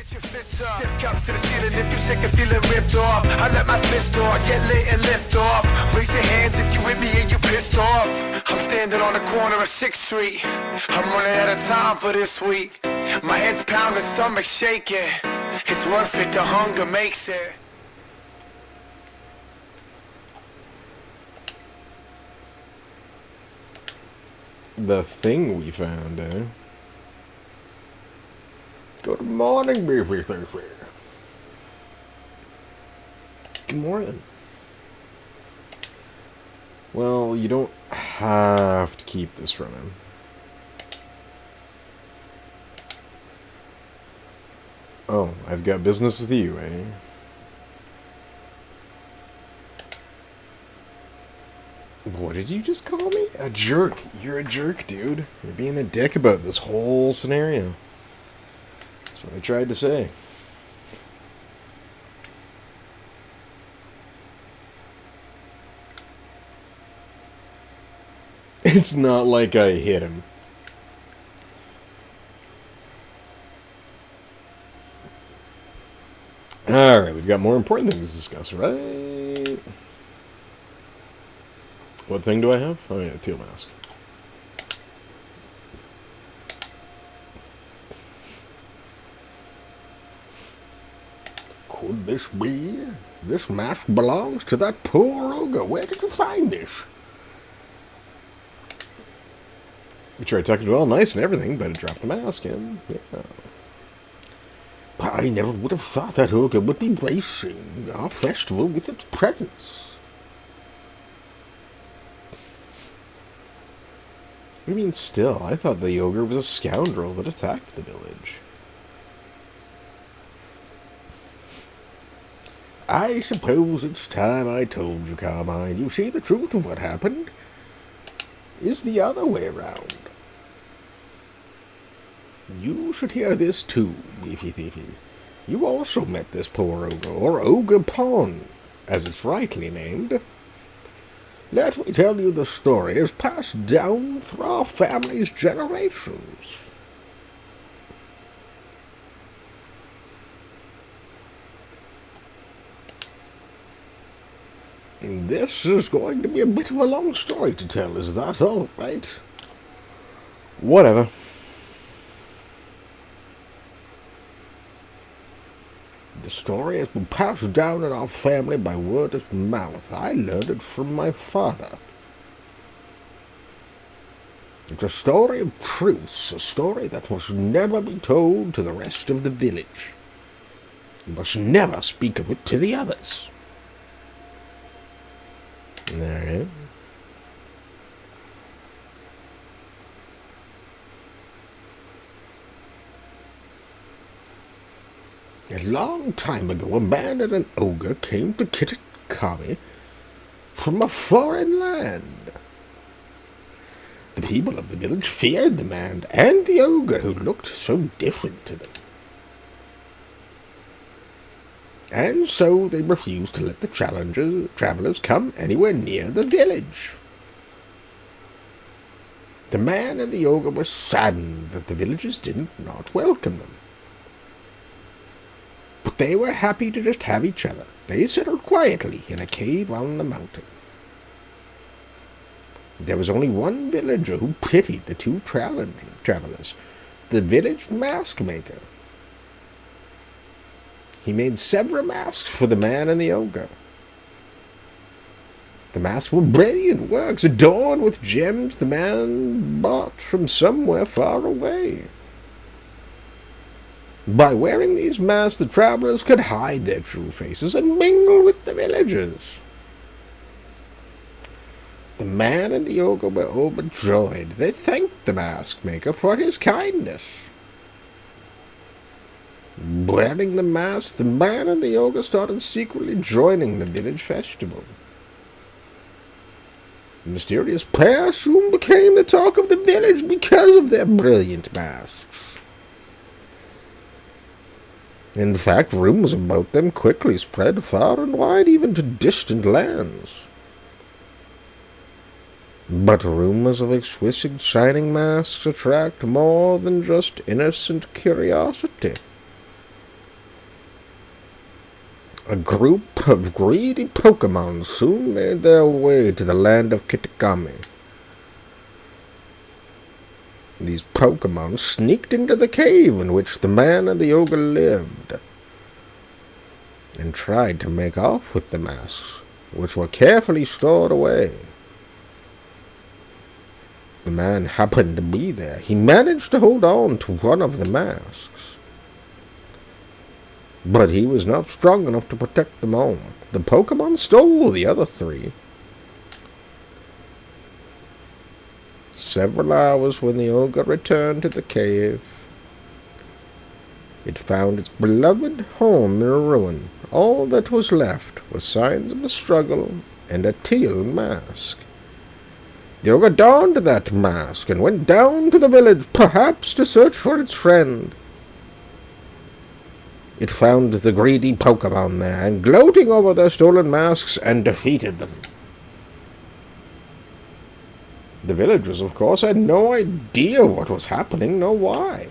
Put your fists up. Tip cups to the ceiling if you're sick and feeling ripped off. I let my fist off, get lit and lift off. Raise your hands if you with me and you pissed off. I'm standing on the corner of 6th Street. I'm running out of time for this week. My head's pounding, stomach shaking. It's worth it, the hunger makes it. The thing we found, eh? Good morning, beefy thirsty. Good morning. Well, you don't have to keep this from him. Oh, I've got business with you, eh? What did you just call me? A jerk. You're a jerk, dude. You're being a dick about this whole scenario. That's what I tried to say. It's not like I hit him. Alright, we've got more important things to discuss, right? What thing do I have? Oh yeah, Teal mask. Could this be? This mask belongs to that poor ogre. Where did you find this? We tried talking to it all nice and everything, but it dropped the mask in. Yeah. I never would have thought that ogre would be gracing our festival with its presence. What do you mean still? I thought the ogre was a scoundrel that attacked the village. I suppose it's time I told you, Carmine. You see, the truth of what happened is the other way around. You should hear this too, Beefy Thiefy. You also met this poor ogre, or Ogre Pawn, as it's rightly named. Let me tell you the story is passed down through our family's generations. This is going to be a bit of a long story to tell, is that all right? Whatever. The story has been passed down in our family by word of mouth. I learned it from my father. It's a story of truth, a story that must never be told to the rest of the village. You must never speak of it to the others. All right. A long time ago, a man and an ogre came to Kitakami from a foreign land. The people of the village feared the man and the ogre who looked so different to them. And so they refused to let the travelers come anywhere near the village. The man and the ogre were saddened that the villagers did not welcome them. But they were happy to just have each other. They settled quietly in a cave on the mountain. There was only one villager who pitied the two travelers, the village mask maker. He made several masks for the man and the ogre. The masks were brilliant works, adorned with gems the man bought from somewhere far away. By wearing these masks, the travelers could hide their true faces and mingle with the villagers. The man and the ogre were overjoyed. They thanked the mask maker for his kindness. Wearing the mask, the man and the ogre started secretly joining the village festival. The mysterious pair soon became the talk of the village because of their brilliant masks. In fact, rumors about them quickly spread far and wide, even to distant lands. But rumors of exquisite shining masks attract more than just innocent curiosity. A group of greedy Pokemon soon made their way to the land of Kitakami. These Pokemon sneaked into the cave in which the man and the ogre lived, and tried to make off with the masks, which were carefully stored away. The man happened to be there. He managed to hold on to one of the masks, but he was not strong enough to protect them all. The Pokemon stole the other three. Several hours when the ogre returned to the cave, it found its beloved home in a ruin. All that was left was signs of a struggle and a teal mask. The ogre donned that mask and went down to the village, perhaps to search for its friend. It found the greedy Pokemon there, and gloating over their stolen masks, and defeated them. The villagers, of course, had no idea what was happening, nor why.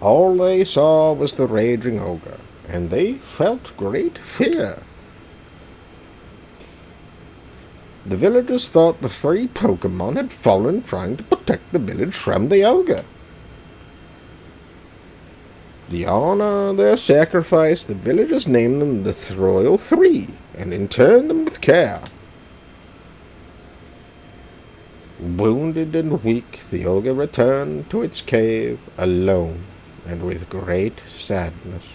All they saw was the raging ogre, and they felt great fear. The villagers thought the three Pokemon had fallen trying to protect the village from the ogre. To honor their sacrifice, the villagers named them the Royal Three, and interned them with care. Wounded and weak, the ogre returned to its cave alone and with great sadness.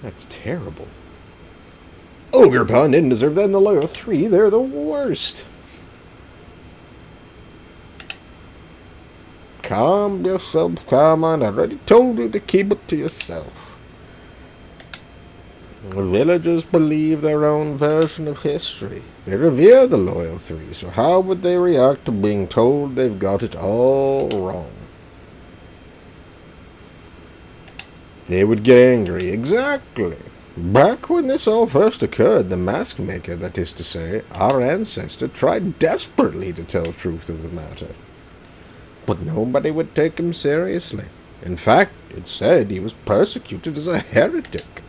That's terrible. Ogerpon didn't deserve that in the Loyal Three. They're the worst. Calm yourself, Carmine. I already told you to keep it to yourself. The villagers believe their own version of history. They revere the Loyal Three, so how would they react to being told they've got it all wrong? They would get angry. Exactly. Back when this all first occurred, the mask maker, that is to say, our ancestor, tried desperately to tell the truth of the matter. But nobody would take him seriously. In fact, it said he was persecuted as a heretic.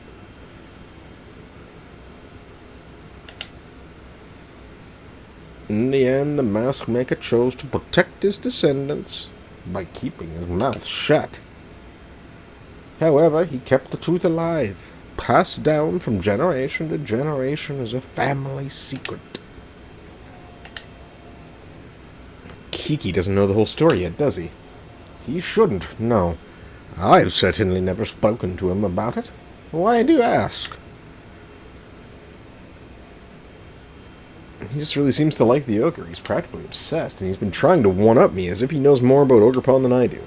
In the end, the mask maker chose to protect his descendants by keeping his mouth shut. However, he kept the truth alive, passed down from generation to generation as a family secret. Kiki doesn't know the whole story yet, does he? He shouldn't, no. I've certainly never spoken to him about it. Why do you ask? He just really seems to like the ogre. He's practically obsessed, and he's been trying to one-up me as if he knows more about Ogerpon than I do.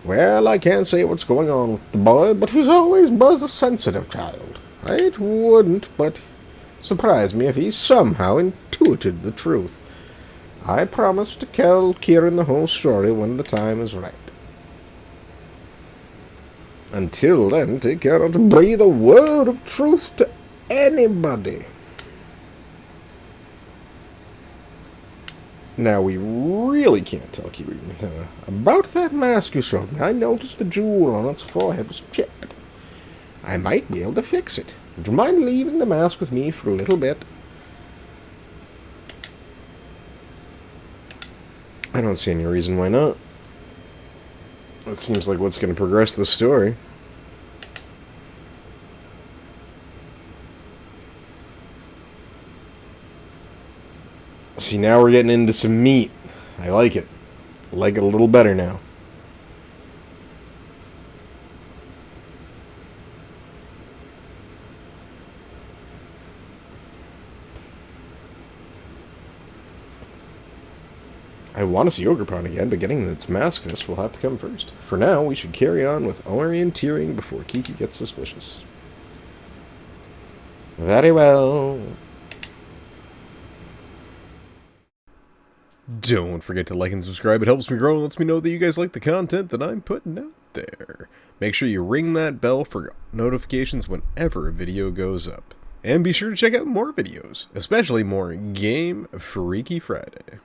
Well, I can't say what's going on with the boy, but he's always was a sensitive child. It wouldn't, but surprise me if he somehow intuited the truth. I promise to tell Kieran the whole story when the time is right. Until then, take care not to breathe a word of truth to anybody. Now, we really can't tell Kieran about that mask you showed me. I noticed the jewel on its forehead was chipped. I might be able to fix it. Would you mind leaving the mask with me for a little bit? I don't see any reason why not. That seems like what's going to progress the story. See, now we're getting into some meat. I like it. I like it a little better now. I want to see Ogerpon again, but getting its mask fist will have to come first. For now, we should carry on with orienteering before Kiki gets suspicious. Very well. Don't forget to like and subscribe. It helps me grow and lets me know that you guys like the content that I'm putting out there. Make sure you ring that bell for notifications whenever a video goes up. And be sure to check out more videos, especially more Game Freaky Friday.